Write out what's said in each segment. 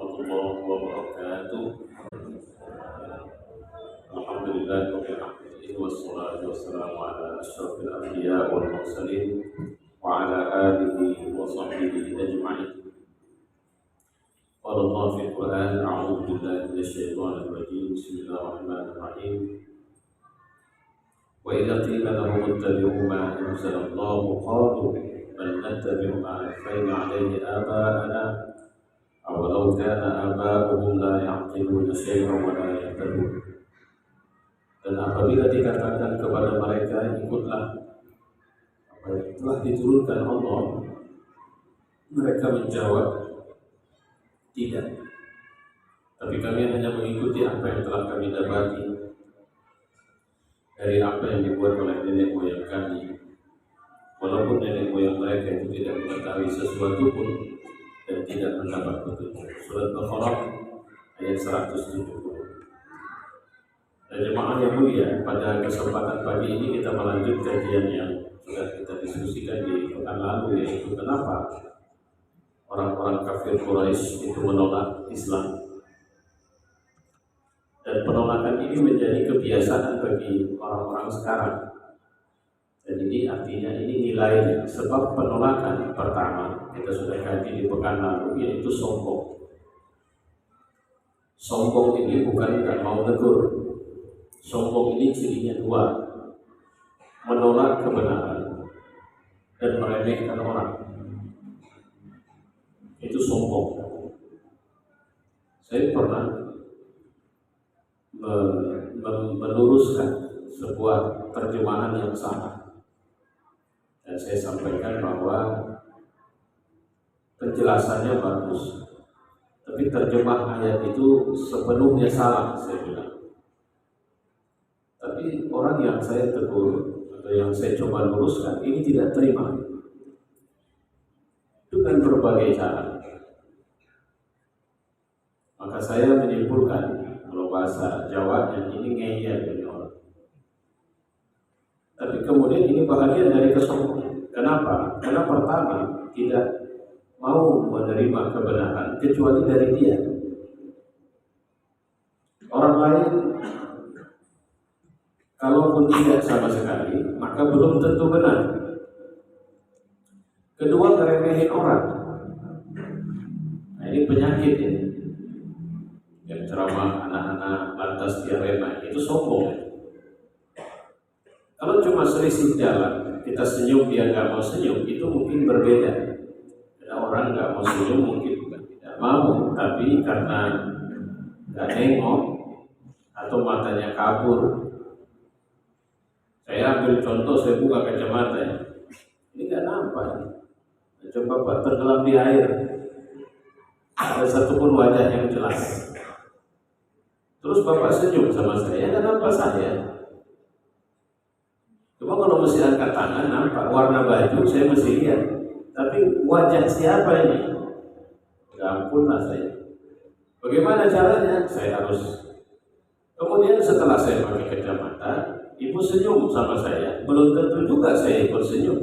warahmatullahi wabarakatuh. Alhamdulillahirabbil alamin wassalatu wassalamu ala asyrofil anbiya wal mursalin wa ala alihi wa sahbihi ajma'in. Qala Allah fil Qur'an, a'udzu billahi minasyaitonir rajim. Bismillahirrahmanirrahim. Wa idza qila lahum ittabi'u ma anzala Allah qalu bal nattabi'u ma alfayna 'alaihi aba'ana awalau kana aba'uhum la ya'qiluna syai'an wa la yahtadun. Dan apabila dikatakan kepada mereka, ikutlah apa yang telah diturunkan Allah, mereka menjawab, tidak, tapi kami hanya mengikuti apa yang telah kami dapati dari apa yang dibuat oleh nenek moyang kami, walaupun nenek moyang mereka itu tidak mengetahui sesuatu pun dan tidak mendapat petunjuk. Surat Al-Baqarah ayat 170. Dan jemaah yang mulia, pada kesempatan pagi ini kita melanjut kajian yang sudah kita diskusikan di pekan lalu, yaitu kenapa orang-orang kafir Quraisy itu menolak Islam. Dan penolakan ini menjadi kebiasaan bagi orang-orang sekarang. Dan ini artinya, ini nilainya. Sebab penolakan pertama kita sudah kaji di pekan lalu, yaitu sombong. Sombong ini bukan nggak mau negur. Sombong ini cirinya dua: menolak kebenaran dan meremehkan orang. Itu sombong. Saya pernah meluruskan sebuah terjemahan yang salah, dan saya sampaikan bahwa penjelasannya bagus, tapi terjemah ayat itu sepenuhnya salah, saya bilang. Tapi orang yang saya tegur atau yang saya coba luruskan ini tidak terima dengan berbagai cara. Maka saya menyimpulkan, kalau bahasa Jawa, yang ini ngeyel dari orang. Tapi kemudian ini bahagian dari kesombongan. Kenapa? Karena pertama, tidak mau menerima kebenaran kecuali dari dia. Orang lain kalaupun tidak sama sekali, maka belum tentu benar. Kedua, ngeremehin orang. Nah, ini penyakit ya. Yang ceramah anak-anak lantas dia remeh, itu sombong. Kalau cuma selisih jalan, kita senyum, dia nggak mau senyum, itu mungkin berbeda. Ada orang nggak mau senyum, mungkin bukan tidak mau, tapi karena nggak nengok atau matanya kabur. Saya ambil contoh, saya buka kacamata ya. Ini nggak nampak. Coba Pak, tenggelam di air. Ada satupun wajah yang jelas. Terus Bapak senyum sama saya, dan nampak saya. Cuma kalau mesti angkat tangan, nampak warna baju, saya mesti lihat. Tapi wajah siapa ini? Ya ampun lah saya. Bagaimana caranya? Saya harus. Kemudian setelah saya pakai kacamata, ibu senyum sama saya, belum tentu juga saya ikut senyum.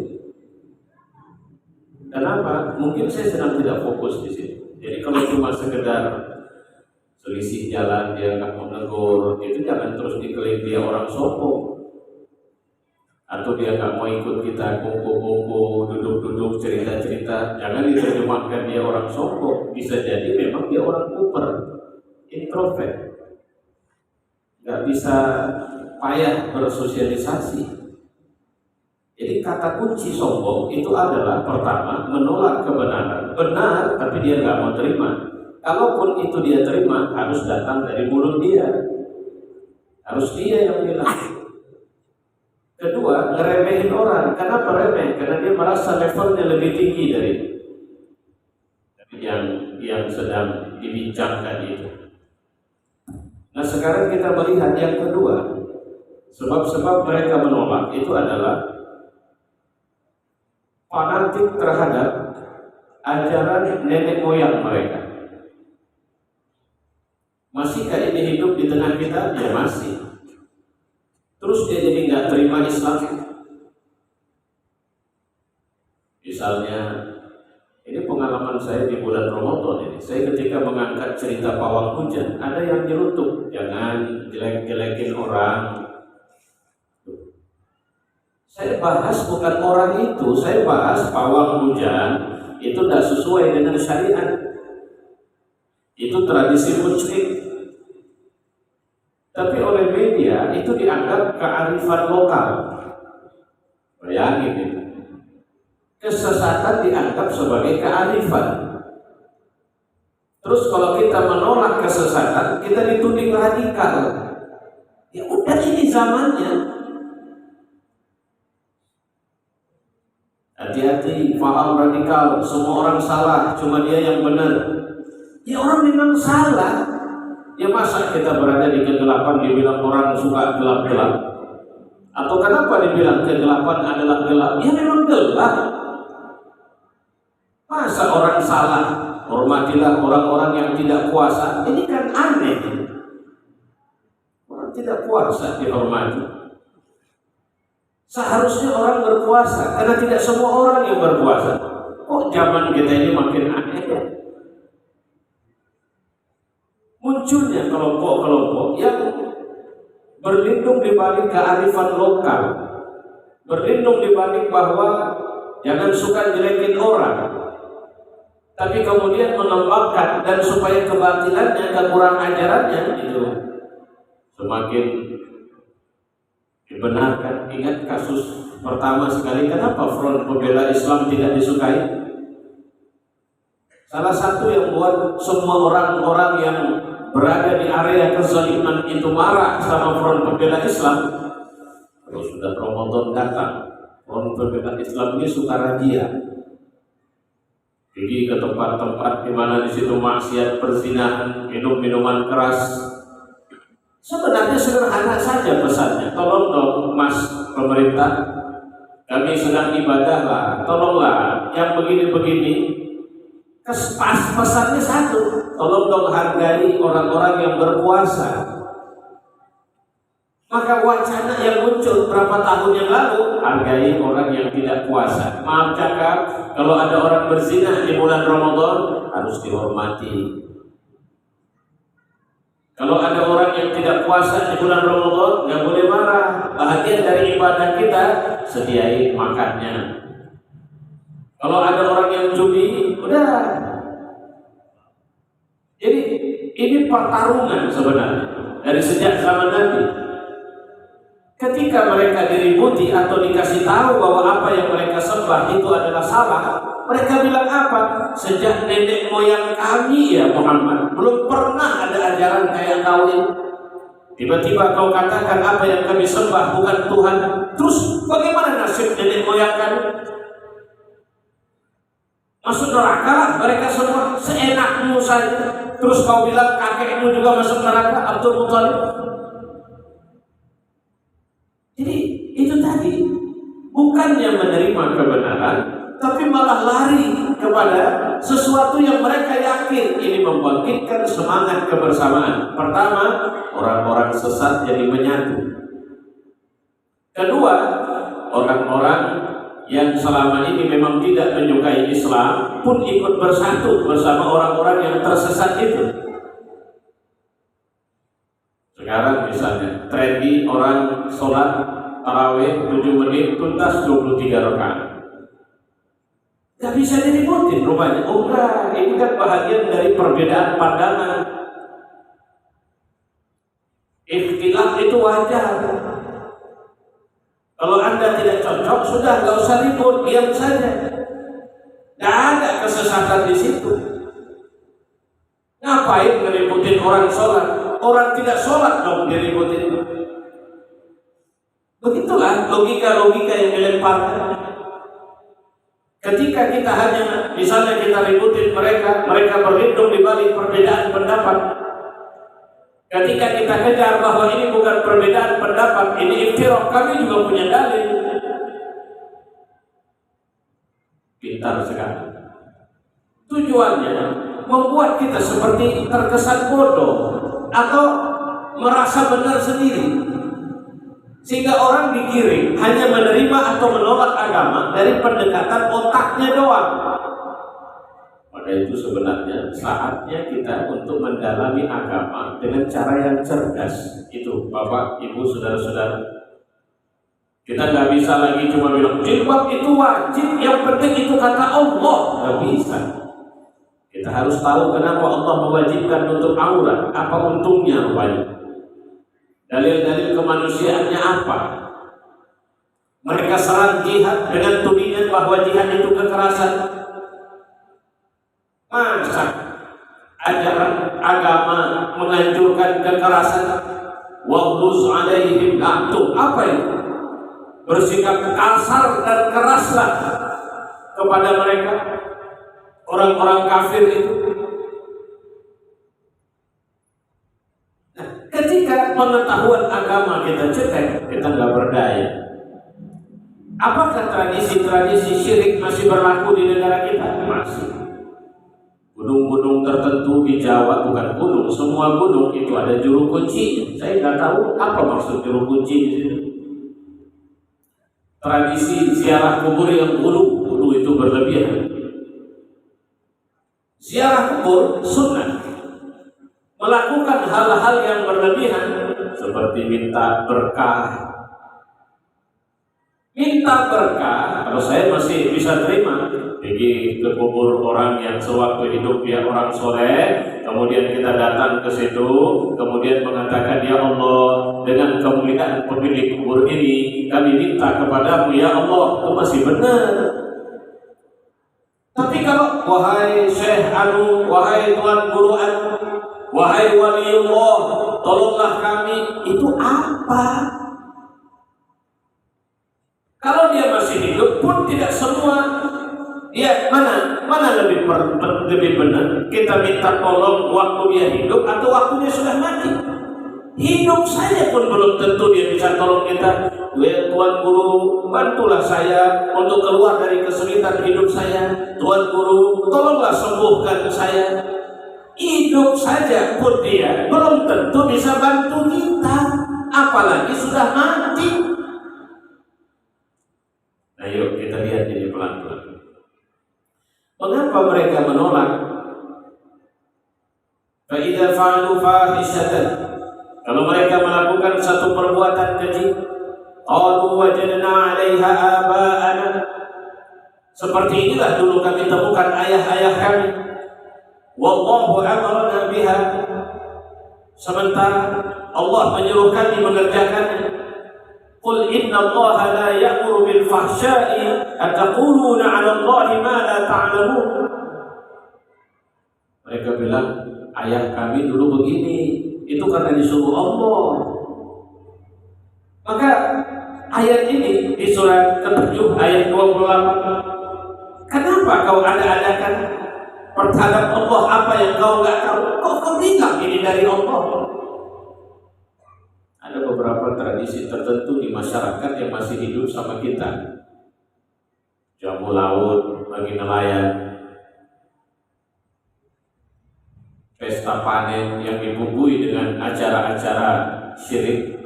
Kenapa? Mungkin saya sedang tidak fokus di sini. Jadi kalau cuma sekedar selisih jalan, dia nggak mau negur, itu jangan terus diklaim dia orang sombong. Atau dia nggak mau ikut kita kumpul-kumpul, duduk-duduk, cerita-cerita, jangan diterjemahkan dia orang sombong. Bisa jadi memang dia orang kuper, introvert, nggak bisa payah bersosialisasi. Jadi kata kunci sombong itu adalah pertama, menolak kebenaran. Benar, tapi dia nggak mau terima. Kalaupun itu dia terima, harus datang dari mulut dia. Harus dia yang bilang. Kedua, ngeremehin orang. Kenapa remeh? Karena dia merasa levelnya lebih tinggi dari yang sedang dibincangkan itu. Nah, sekarang kita melihat yang kedua. Sebab-sebab mereka menolak itu adalah fanatik terhadap ajaran nenek moyang mereka. Masihkah ini hidup di tengah kita? Ya masih. Terus dia jadi nggak terima Islam. Misalnya, ini pengalaman saya di bulan Ramadan ini, saya ketika mengangkat cerita pawang hujan, ada yang nyerutuk, jangan jelek-jelekin orang. Saya bahas bukan orang itu, saya bahas pawang hujan itu tidak sesuai dengan syariat. Itu tradisi musyrik. Tapi oleh media itu dianggap kearifan lokal. Bayangin itu. Kesesatan dianggap sebagai kearifan. Terus kalau kita menolak kesesatan, kita dituding radikal. Ya udah, ini zamannya. Hati-hati, paham radikal, semua orang salah, cuma dia yang benar. Ya orang memang salah. Ya masa kita berada di kegelapan dibilang orang suka gelap-gelap? Atau kenapa dibilang kegelapan adalah gelap? Ya memang gelap. Masa orang salah, hormatilah orang-orang yang tidak puasa? Ini kan aneh. Orang tidak puasa dihormati. Seharusnya orang berpuasa, karena tidak semua orang yang berpuasa. Kok zaman kita ini makin aneh ya? Munculnya kelompok-kelompok yang berlindung di balik kearifan lokal, berlindung di balik bahwa jangan suka jelekin orang, tapi kemudian mengembangkan dan supaya kebatilannya, kekurang ajarannya itu semakin dibenarkan. Ingat kasus pertama sekali, kenapa Front Pembela Islam tidak disukai? Salah satu yang buat semua orang-orang yang berada di area kezaliman itu marah sama Front Pembela Islam. Kalau sudah Ramadan datang, Front Pembela Islam ini suka razia. Pergi ke tempat-tempat di mana di situ maksiat, perzinahan, minum minuman keras. Sebenarnya sederhana saja pesannya. Tolong dong Mas pemerintah, kami sedang ibadah lah, tolonglah yang begini-begini. Pesannya satu, tolong dong hargai orang-orang yang berpuasa. Maka wacana yang muncul berapa tahun yang lalu, hargai orang yang tidak puasa. Maaf cakap, kalau ada orang berzina di bulan Ramadan harus dihormati. Kalau ada orang yang tidak puasa di bulan Ramadan, nggak boleh marah. Bahagian dari ibadah kita, sediain makannya. Kalau ada orang yang judi, udah. Jadi ini pertarungan sebenarnya dari sejak zaman Nabi. Ketika mereka diributi atau dikasih tahu bahwa apa yang mereka sembah itu adalah salah, mereka bilang apa? Sejak nenek moyang kami ya Muhammad, belum pernah ada ajaran kayak kau ini. Tiba-tiba kau katakan apa yang kami sembah bukan Tuhan. Terus bagaimana nasib nenek moyang kami? Masuk neraka lah mereka semua, seenakmu saja. Terus kau bilang kakekmu juga masuk neraka, Abdul Muthalib. Jadi itu tadi, bukannya menerima kebenaran, tapi malah lari kepada sesuatu yang mereka yakin ini membangkitkan semangat kebersamaan. Pertama, orang-orang sesat jadi menyatu. Kedua, orang-orang yang selama ini memang tidak menyukai Islam pun ikut bersatu bersama orang-orang yang tersesat itu. Sekarang misalnya trendy orang sholat tarawih 7 menit tuntas 23 rakaat. Gak bisa diributin rupanya. Oh enggak, ini kan bahagian dari perbedaan pandangan. Ikhtilaf itu wajar. Kalau Anda tidak cocok, sudah gak usah ribut, diam saja. Gak ada kesesatan di situ. Ngapain ngeributin orang sholat? Orang tidak sholat dong diributin. Begitulah logika-logika yang dilemparkan. Ketika kita hanya, misalnya kita ributin mereka berlindung di balik perbedaan pendapat. Ketika kita kejar bahwa ini bukan perbedaan pendapat, ini iftiraq, kami juga punya dalil. Pintar sekali. Tujuannya membuat kita seperti terkesan bodoh atau merasa benar sendiri, sehingga orang digiring hanya menerima atau menolak agama dari pendekatan otaknya doang. Maka itu sebenarnya saatnya kita untuk mendalami agama dengan cara yang cerdas. Itu Bapak, Ibu, Saudara-saudara. Kita nggak bisa lagi cuma bilang jilbab itu wajib, yang penting itu kata Allah. Nggak bisa. Kita harus tahu kenapa Allah mewajibkan untuk aurat. Apa untungnya rupanya? Dalil-dalil kemanusiaannya apa? Mereka serang jihad dengan tudingan bahwa jihad itu kekerasan. Masa ajaran agama menganjurkan kekerasan? Waghluz alaihim la'tum. Apa itu? Bersikap kasar dan keraslah kepada mereka, orang-orang kafir itu. Nah, ketika pengetahuan agama kita cetek, kita nggak berdaya. Apakah tradisi-tradisi syirik masih berlaku di negara kita? Masih. Gunung-gunung tertentu di Jawa, bukan gunung, semua gunung itu ada juru kunci. Saya nggak tahu apa maksud juru kunci di sini. Tradisi ziarah kubur yang dulu itu berlebihan. Ziarah kubur sunnah. Melakukan hal-hal yang berlebihan seperti minta berkah. Minta berkah, kalau saya masih bisa terima, pergi ke kubur orang yang sewaktu hidup dia orang soleh, kemudian kita datang ke situ, kemudian mengatakan, ya Allah, dengan kemuliaan pemilik kubur ini, kami minta kepadamu, ya Allah, itu masih benar. Tapi kalau wahai Syekh Anu, wahai Tuan Guru Anu, wahai waliullah, tolonglah kami, itu apa? Kalau dia masih hidup pun tidak semua. Ya, mana lebih benar? Kita minta tolong waktu dia hidup atau waktu dia sudah mati? Hidup saja pun belum tentu dia bisa tolong kita. Tuan Guru, bantulah saya untuk keluar dari kesulitan hidup saya. Tuan Guru, tolonglah sembuhkan saya. Hidup saja pun dia belum tentu bisa bantu kita, apalagi sudah mati. Ayo kita lihat ini pelan-pelan. Mengapa mereka menolak? Fa idza fa'alu fahishatan, kalau mereka melakukan satu perbuatan keji, qalu wajadna 'alaiha aba'ana, seperti inilah dulu kami temukan ayah-ayah kami. Wallahu amarna biha, sementara Allah menyuruh kami mengerjakannya. Qul inna Allah la ya'muru bil fahsya'i ataquluna 'ala Allahi ma la ta'lamun. Mereka bilang, ayah kami dulu begini, itu karena disuruh Allah. Maka ayat ini di surat ke-7 ayat 28. Kenapa kau ada-adakan terhadap Allah apa yang kau enggak tahu? Kau bilang ini dari Allah. Ada beberapa tradisi tertentu di masyarakat yang masih hidup sama kita. Jamu laut bagi nelayan, pesta panen yang dibumbui dengan acara-acara syirik.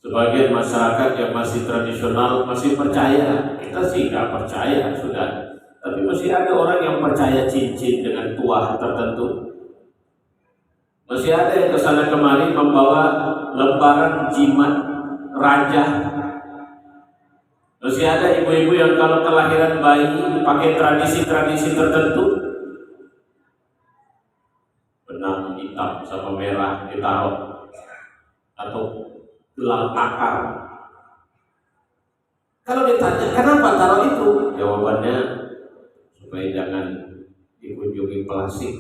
Sebagian masyarakat yang masih tradisional masih percaya. Kita sih nggak percaya sudah. Tapi masih ada orang yang percaya cincin dengan tuah tertentu. Masih ada yang kesana kemari membawa lembaran jimat raja. Masih ada ibu-ibu yang kalau kelahiran bayi pakai tradisi-tradisi tertentu. Benang hitam sama merah ditaruh atau gelang akar. Kalau ditanya kenapa taruh itu, jawabannya supaya jangan dikunjungi pelasik.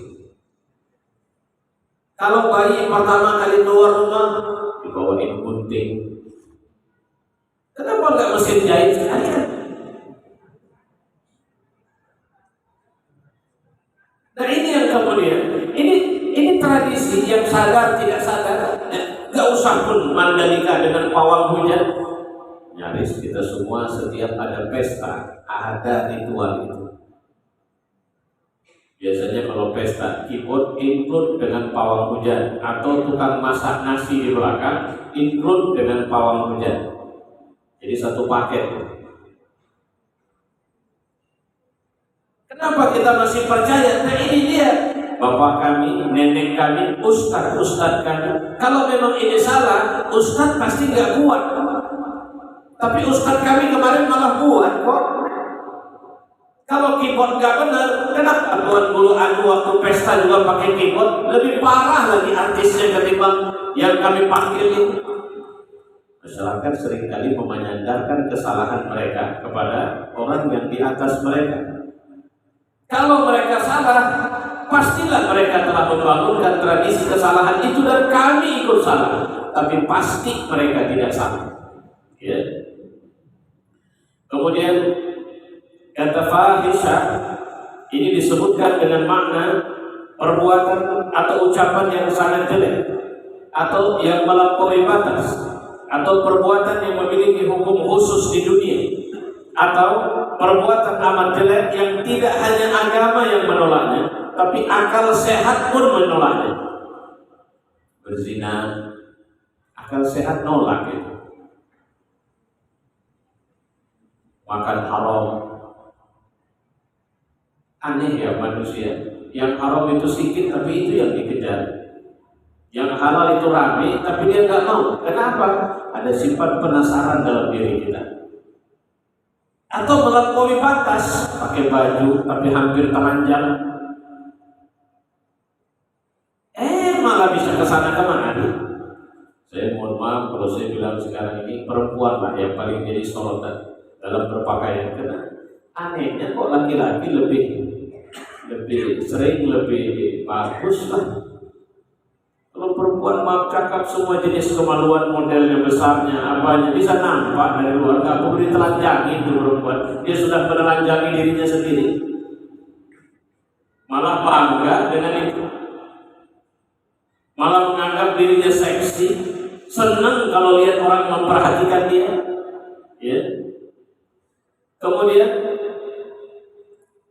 Kalau bayi pertama kali keluar rumah dibawain gunting. Kenapa nggak mesin jahit sekalian? Nah ini yang kemudian, ini tradisi yang sadar tidak sadar. Nggak usah pun Mandalika dengan pawang hujan. Nyaris kita semua setiap ada pesta ada ritual itu. Biasanya kalau pesta include dengan pawang hujan, atau tukang masak nasi di belakang include dengan pawang hujan. Jadi satu paket. Kenapa kita masih percaya? Nah ini dia, bapak kami, nenek kami, ustadz kami. Kalau memang ini salah, ustadz pasti nggak kuat. Tapi ustadz kami kemarin malah kuat kok. Kalau keyboard nggak benar, kenapa Tuan Guru Anu waktu pesta juga pakai keyboard? Lebih parah lagi artisnya ketimbang yang kami panggil ini. Masyarakat seringkali menyandarkan kesalahan mereka kepada orang yang di atas mereka. Kalau mereka salah, pastilah mereka telah membangunkan tradisi kesalahan itu dan kami ikut salah. Tapi pasti mereka tidak salah. Ya. Kemudian kata fahisyah ini disebutkan dengan makna perbuatan atau ucapan yang sangat jelek atau yang melampaui batas, atau perbuatan yang memiliki hukum khusus di dunia, atau perbuatan amat jelek yang tidak hanya agama yang menolaknya, tapi akal sehat pun menolaknya. Berzina, akal sehat nolak itu. Makan haram, aneh ya manusia. Yang haram itu sedikit, tapi itu yang dikejar. Yang halal itu ramai, tapi dia nggak mau. Kenapa? Ada sifat penasaran dalam diri kita. Atau melampaui batas, pakai baju tapi hampir telanjang. Malah bisa kesana kemana? Saya mohon maaf kalau saya bilang sekarang ini perempuan lah yang paling jadi sorotan dalam berpakaian. Karena anehnya kok laki-laki lebih sering lebih bagus lah. Kalau perempuan maaf cakap semua jenis kemaluan modelnya besarnya apanya bisa nampak dari luar, nggak perlu ditelanjangi itu perempuan. Dia sudah menelanjangi dirinya sendiri. Malah bangga dengan itu. Malah menganggap dirinya seksi, senang kalau lihat orang memperhatikan dia. Ya. Kemudian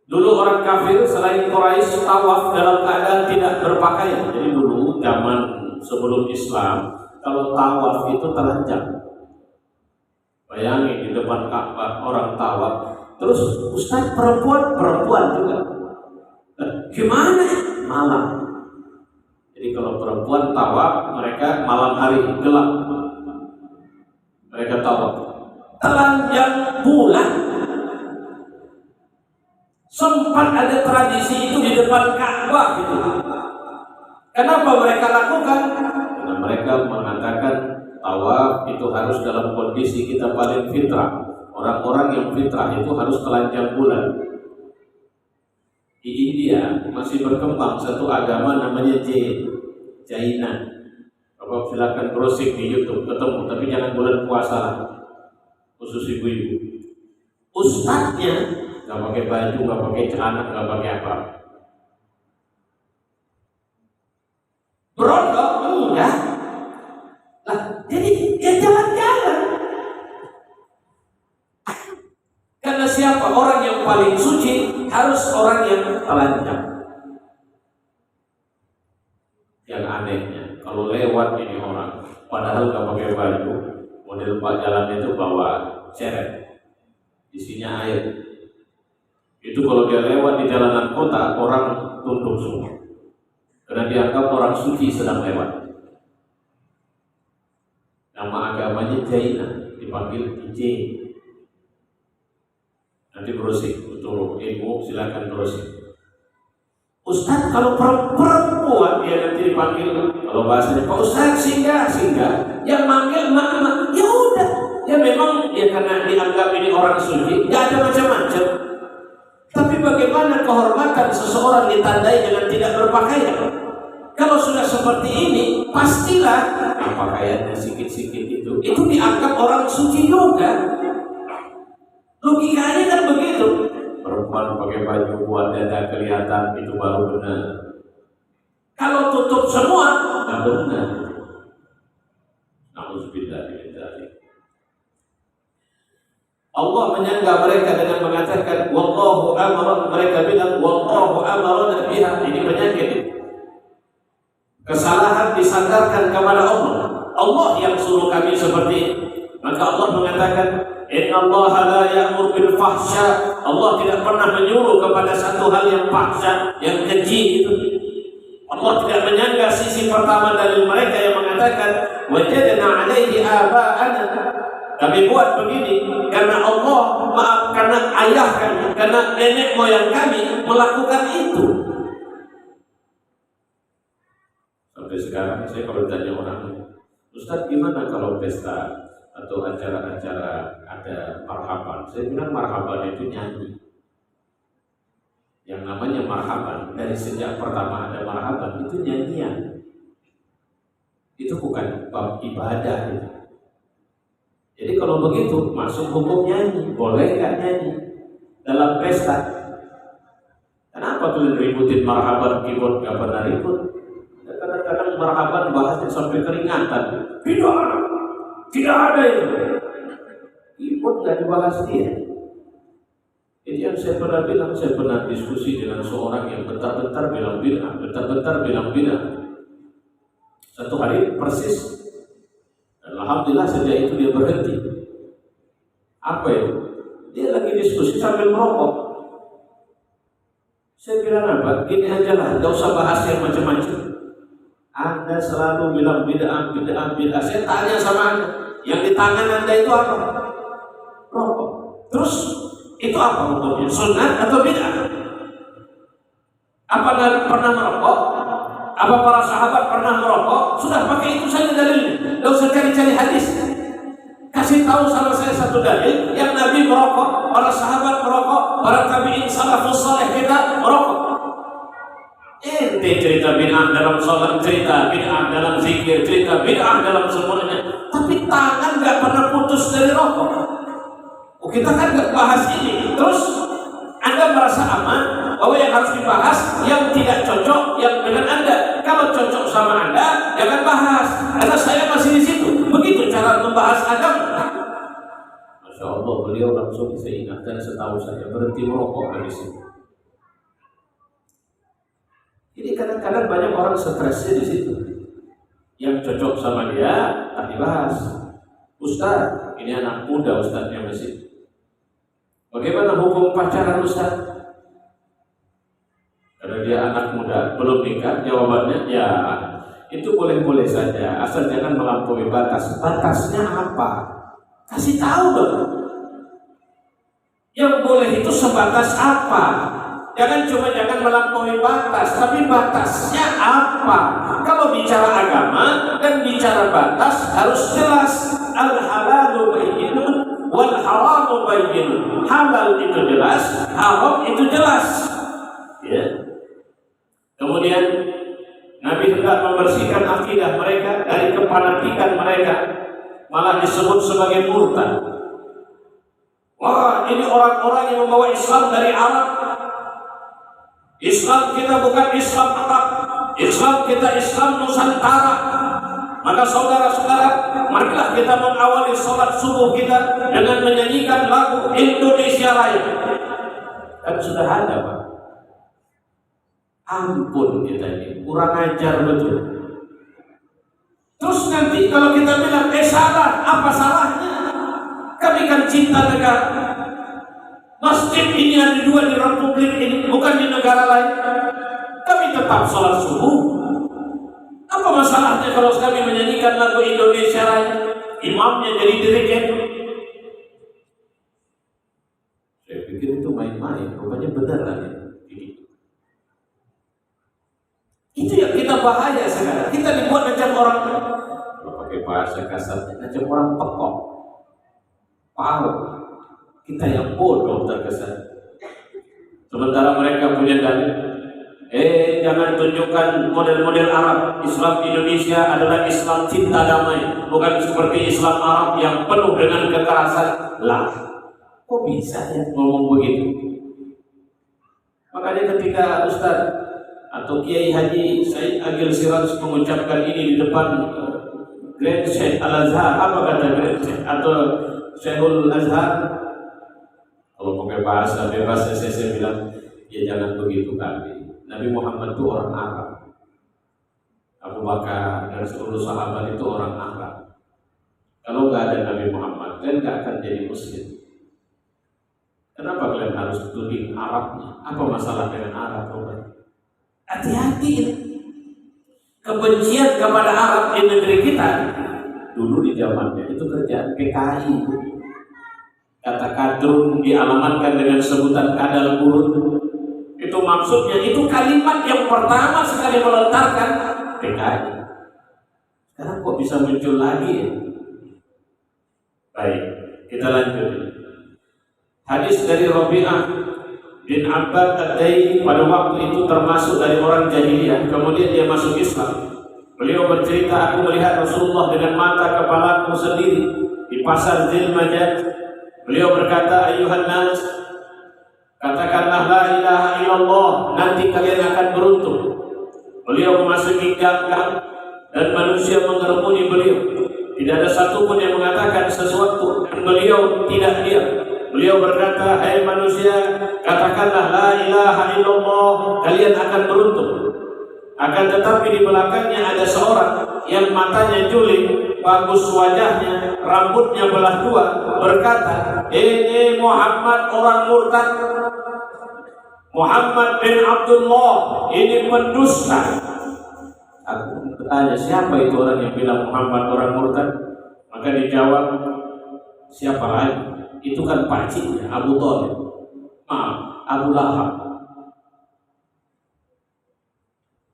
dulu orang kafir selain Quraisy tawaf dalam keadaan tidak berpakaian. Jadi dulu zaman sebelum Islam, kalau tawaf itu telanjang. Bayangin di depan Ka'bah orang tawaf, terus Ustaz perempuan juga. Gimana? Malam. Jadi kalau perempuan tawaf, mereka malam hari gelap. Mereka tawaf. Telanjang bulan. Sempat ada tradisi itu di depan Ka'bah gitu. Kenapa mereka lakukan? Karena mereka mengatakan tawaf itu harus dalam kondisi kita paling fitrah. Orang-orang yang fitrah itu harus telanjang bulan. Di India masih berkembang satu agama namanya Jaina. Bapak silakan browsing di YouTube ketemu, tapi jangan bulan puasa lah. Khusus ibu-ibu. Ustadznya nggak pakai baju, nggak pakai celana, nggak pakai apa. Berondok enggak. Lah, jadi ya jalan-jalan. Karena siapa orang yang paling suci harus orang yang telanjang. Yang anehnya, kalau lewat ini orang, padahal nggak pakai baju, model pak jalan itu bawa seret, isinya air. Itu kalau dia lewat di jalanan kota, orang tunduk semua. Karena dianggap orang suci sedang lewat. Nama agamanya Jaina, dipanggil DJ. Nanti browsing untuk ilmu, silakan browsing. Ustaz, kalau perempuan dia nanti dipanggil, kalau bahasanya Pak Ustaz singgah. Yang manggil mak, ya udah. Ya memang ya karena dianggap ini orang suci, nggak ada macam-macam. Tapi bagaimana kehormatan seseorang ditandai dengan tidak berpakaian? Kalau sudah seperti ini, pastilah pakaiannya sikit-sikit itu dianggap orang suci juga. Logikanya kan begitu. Perempuan pakai baju buat dada kelihatan itu baru benar. Kalau tutup semua, nggak benar. Nauzubillah. Allah menyanggah mereka dengan mengatakan wallahu amara, mereka bilang wallahu amara biha. Ini penyakit. Kesalahan disandarkan kepada Allah. Allah yang suruh kami seperti ini. Maka Allah mengatakan Innallaha la ya'mur bil fahsya. Allah tidak pernah menyuruh kepada satu hal yang fahsya, yang keji itu. Allah tidak menyangka sisi pertama dari mereka yang mengatakan wajadna alaihi aba'ana. Kami buat begini karena Allah, maaf, karena ayah kami, karena nenek moyang kami melakukan itu. Sampai sekarang saya kalau tanya orang, Ustaz gimana kalau pesta atau acara-acara ada marhaban? Saya bilang marhaban itu nyanyi. Yang namanya marhaban dari sejak pertama ada marhaban itu nyanyian. Itu bukan bab ibadah itu. Jadi kalau begitu masuk hukum nyanyi, boleh nggak nyanyi dalam pesta? Kenapa tuh ributin marhaban keyboard nggak pernah ribut? Kadang-kadang marhaban bahasnya sampai keringatan. Tidak ada itu. Keyboard nggak dibahas dia. Jadi yang saya pernah bilang, saya pernah diskusi dengan seorang yang bentar-bentar bilang bid'ah, bentar-bentar bilang bid'ah. Satu hari persis. Alhamdulillah sejak itu dia berhenti. Apa itu? Dia lagi diskusi sambil merokok. Saya bilang apa? Gini aja lah, gak usah bahas yang macam-macam. Anda selalu bilang bid'ah. Saya tanya sama Anda, yang di tangan Anda itu apa? Rokok. Terus itu apa hukumnya? Sunnah atau bid'ah? Apa Nabi pernah merokok? Apa para sahabat pernah merokok? Sudah pakai itu saja dalilnya. Tidak usah cari-cari hadis. Kasih tahu sama saya satu dalil yang Nabi merokok, para sahabat merokok, para tabi'in salafus saleh kita merokok. Ente cerita bid'ah dalam sholat, cerita bid'ah dalam zikir, cerita bid'ah dalam semuanya. Tapi tangan nggak pernah putus dari rokok. Oh, kita kan nggak bahas ini. Terus Anda merasa aman bahwa yang harus dibahas yang tidak cocok yang dengan Anda. Kalau cocok sama Anda, jangan bahas. Karena saya masih di situ. Begitu cara membahas agama. Masya Allah, beliau langsung saya ingatkan setahu saya berhenti merokok dari situ. Jadi kadang-kadang banyak orang stresnya di situ. Yang cocok sama dia tak dibahas. Ustaz, ini anak muda Ustaznya masih. Bagaimana hukum pacaran Ustaz? Karena dia anak muda, belum nikah, jawabannya ya itu boleh-boleh saja, asal jangan melampaui batas. Batasnya apa? Kasih tahu dong. Yang boleh itu sebatas apa? Jangan melampaui batas, tapi batasnya apa? Kalau bicara agama dan bicara batas harus jelas. Al-halalu bayyinun wal haramu bayyinun. Halal itu jelas, haram itu jelas. Ya. Kemudian Nabi hendak membersihkan akidah mereka dari kefanatikan mereka, malah disebut sebagai murtad. Wah, ini orang-orang yang membawa Islam dari Arab. Islam kita bukan Islam Arab, Islam kita Islam Nusantara. Maka saudara-saudara, marilah kita mengawali sholat subuh kita dengan menyanyikan lagu Indonesia Raya. Kan sudah ada, Pak. Ampun kita ini, kurang ajar betul. Terus nanti kalau kita bilang, salah, apa salahnya? Kami kan cinta negara. Masjid ini ada dua di Republik ini, bukan di negara lain. Kami tetap sholat subuh. Apa masalahnya kalau kami menyanyikan lagu Indonesia Raya? Imamnya jadi dirigen. Saya pikir itu main-main, rupanya benar lagi. Itu yang kita bahaya sekarang. Kita dibuat macam orang, kalau pakai bahasa kasar, macam orang pekok. Paham? Kita yang bodoh terkesan. Sementara mereka punya dalil. Jangan tunjukkan model-model Arab. Islam Indonesia adalah Islam cinta damai, bukan seperti Islam Arab yang penuh dengan kekerasan. Lah, kok bisa ya ngomong begitu? Makanya ketika Ustaz atau Kiai Haji Said Agil Siraj mengucapkan ini di depan Grand Syekh Al-Azhar, apa kata Grand Syekh atau Syekhul Azhar? Kalau pakai bahasa bebas saya bilang, ya jangan begitu kali. Nabi Muhammad itu orang Arab. Abu Bakar dan seluruh sahabat itu orang Arab. Kalau nggak ada Nabi Muhammad, kalian nggak akan jadi muslim. Kenapa kalian harus tuding Arabnya? Apa masalah dengan Arab? Hati-hati. Kebencian kepada Arab di negeri kita dulu di zamannya itu kerjaan PKI. Kata kadrun dialamatkan dengan sebutan kadal kurun. Itu maksudnya, itu kalimat yang pertama sekali melontarkan PKI. Sekarang kok bisa muncul lagi ya? Baik, kita lanjut. Hadis dari Rabi'ah bin Abbad Ad-Daili pada waktu itu termasuk dari orang jahiliyah, kemudian dia masuk Islam. Beliau bercerita, aku melihat Rasulullah dengan mata kepalaku sendiri di pasar Zilmajad. Beliau berkata, ayuhan nas, katakanlah la ilaha illallah, nanti kalian akan beruntung. Beliau memasuki gang-gang dan manusia mengerumuni beliau. Tidak ada satupun yang mengatakan sesuatu dan beliau tidak diam. Beliau berkata, hai manusia, katakanlah la ilaha illallah, kalian akan beruntung. Akan tetapi di belakangnya ada seorang yang matanya juling, bagus wajahnya, rambutnya belah dua, berkata, ini Muhammad orang murtad, Muhammad bin Abdullah, ini pendusta. Aku bertanya, siapa itu orang yang bilang Muhammad orang murtad? Maka dijawab, siapa lagi? Itu kan pakciknya Abu Thalib, Abu Lahab.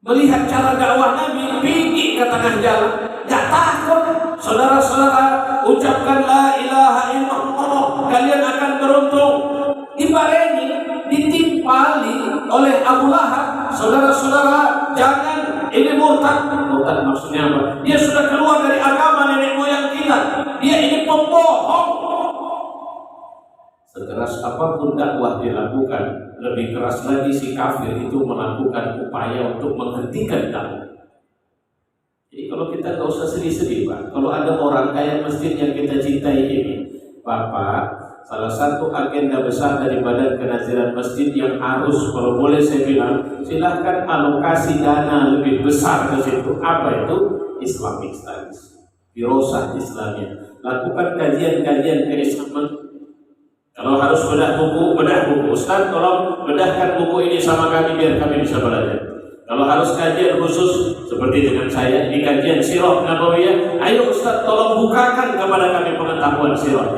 Melihat cara dakwah Nabi, pergi ke tengah jalan, gak takut. Saudara-saudara, ucapkan la ilaha illallah, kalian akan beruntung. Dibarengi, ditimpali oleh Abu Lahab. Saudara-saudara, jangan, ini murtad. Murtad maksudnya apa? Dia sudah keluar dari agama nenek moyang kita. Dia ini pembohong. Sekeras apapun dakwah dilakukan, lebih keras lagi si kafir itu melakukan upaya untuk menghentikan dakwah. Jadi kalau kita nggak usah sedih-sedih, Pak. Kalau ada orang kayak masjid yang kita cintai ini, Bapak, salah satu agenda besar dari Badan Kenaziran Masjid yang harus, kalau boleh saya bilang, silahkan alokasi dana lebih besar ke situ. Apa itu? Islamic Studies, Dirosah Islamiyah. Lakukan kajian-kajian keislaman. Kalau harus bedah buku. Ustaz, tolong bedahkan buku ini sama kami biar kami bisa belajar. Kalau harus kajian khusus seperti dengan saya di kajian Sirah Nabawiyah, ayo Ustaz tolong bukakan kepada kami pengetahuan sirah.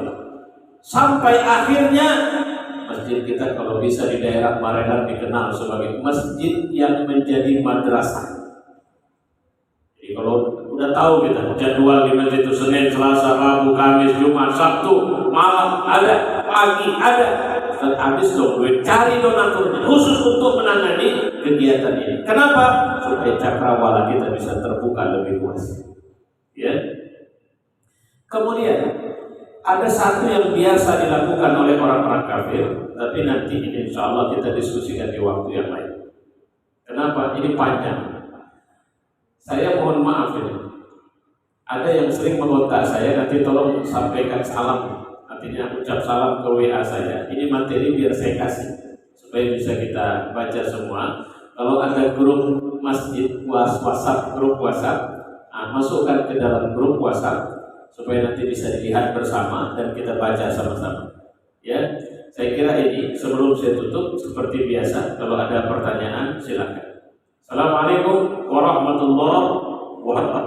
Sampai akhirnya masjid kita kalau bisa di daerah Marelan dikenal sebagai masjid yang menjadi madrasah. Jadi kalau udah tahu kita jadwal di masjid itu Senin, Selasa, Rabu, Kamis, Jumat, Sabtu, malam ada, pagi ada. Habis dong duit, cari donaturnya khusus untuk menangani kegiatan ini. Kenapa? Supaya cakrawala kita bisa terbuka lebih luas. Ya. Kemudian ada satu yang biasa dilakukan oleh orang-orang kafir, tapi nanti insya Allah kita diskusikan di waktu yang lain. Kenapa? Ini panjang. Saya mohon maaf ini. Ada yang sering mengontak saya, nanti tolong sampaikan salam. Artinya ucap salam ke WA saya. Ini materi biar saya kasih supaya bisa kita baca semua. Kalau ada grup masjid WhatsApp, grup WhatsApp, masukkan ke dalam grup WhatsApp supaya nanti bisa dilihat bersama dan kita baca sama-sama. Ya, saya kira ini sebelum saya tutup seperti biasa. Kalau ada pertanyaan silakan. Assalamualaikum warahmatullahi wabarakatuh.